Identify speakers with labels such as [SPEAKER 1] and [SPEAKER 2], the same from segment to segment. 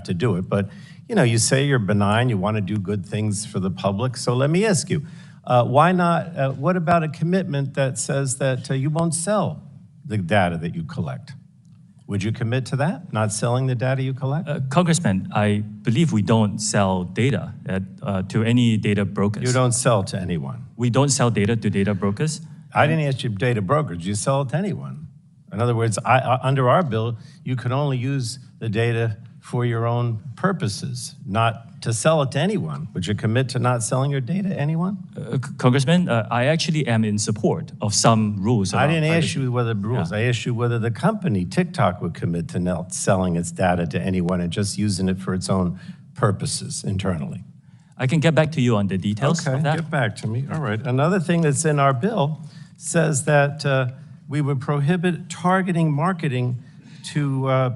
[SPEAKER 1] to do it. But, you know, you say you're benign, you want to do good things for the public. So let me ask you, why not, what about a commitment that says that you won't sell the data that you collect? Would you commit to that, not selling the data you collect?
[SPEAKER 2] Congressman, I believe we don't sell data to any data brokers.
[SPEAKER 1] You don't sell to anyone.
[SPEAKER 2] We don't sell data to data brokers.
[SPEAKER 1] I didn't ask you data brokers. You sell it to anyone. In other words, under our bill, you could only use the data for your own purposes, not to sell it to anyone. Would you commit to not selling your data to anyone?
[SPEAKER 2] Congressman, I actually am in support of some rules.
[SPEAKER 1] I didn't ask you whether rules. Yeah. I asked you whether the company, TikTok, would commit to not selling its data to anyone and just using it for its own purposes internally.
[SPEAKER 2] I can get back to you on the details of that.
[SPEAKER 1] Okay, get back to me. All right. Another thing that's in our bill says that we would prohibit targeting marketing to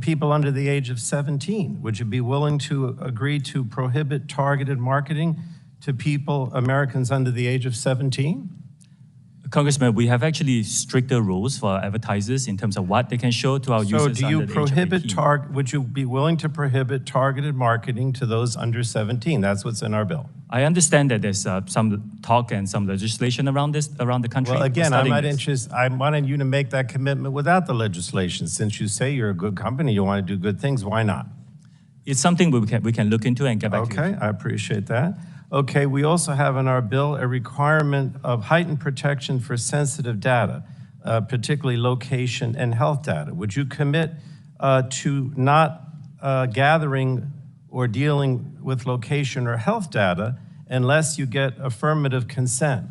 [SPEAKER 1] people under the age of 17. Would you be willing to agree to prohibit targeted marketing to people, Americans under the age of 17?
[SPEAKER 2] Congressman, we have actually stricter rules for advertisers in terms of what they can show to our users under the age of 18.
[SPEAKER 1] So do you prohibit, would you be willing to prohibit targeted marketing to those under 17? That's what's in our bill.
[SPEAKER 2] I understand that there's some talk and some legislation around the country.
[SPEAKER 1] Well, again, I'm not interested. I wanted you to make that commitment without the legislation. Since you say you're a good company, you want to do good things, why not?
[SPEAKER 2] It's something we can look into and get back to you.
[SPEAKER 1] Okay, I appreciate that. Okay, we also have in our bill a requirement of heightened protection for sensitive data, particularly location and health data. Would you commit to not gathering or dealing with location or health data unless you get affirmative consent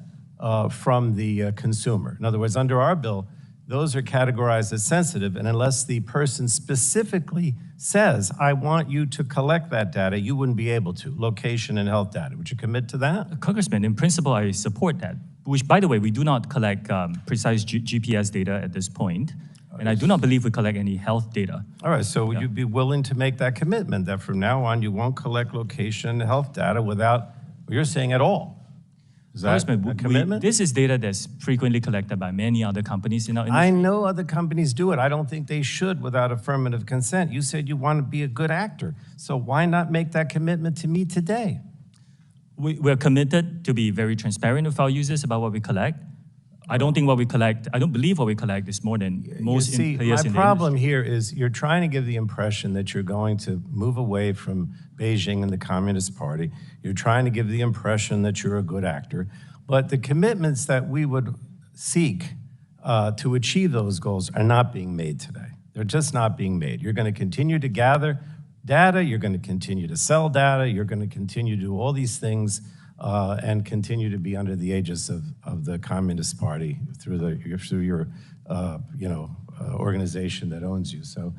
[SPEAKER 1] from the consumer? In other words, under our bill, those are categorized as sensitive, and unless the person specifically says, I want you to collect that data, you wouldn't be able to, location and health data. Would you commit to that?
[SPEAKER 2] Congressman, in principle, I support that, which, by the way, we do not collect precise GPS data at this point, and I do not believe we collect any health data.
[SPEAKER 1] All right, so would you be willing to make that commitment that from now on you won't collect location and health data without, you're saying at all? Is that a commitment?
[SPEAKER 2] This is data that's frequently collected by many other companies in our industry.
[SPEAKER 1] I know other companies do it. I don't think they should without affirmative consent. You said you want to be a good actor. So why not make that commitment to me today?
[SPEAKER 2] We're committed to be very transparent with our users about what we collect. I don't believe what we collect is more than most players in the industry.
[SPEAKER 1] My problem here is you're trying to give the impression that you're going to move away from Beijing and the Communist Party. You're trying to give the impression that you're a good actor. But the commitments that we would seek to achieve those goals are not being made today. They're just not being made. You're going to continue to gather data. You're going to continue to sell data. You're going to continue to do all these things and continue to be under the aegis of the Communist Party through your organization that owns you. So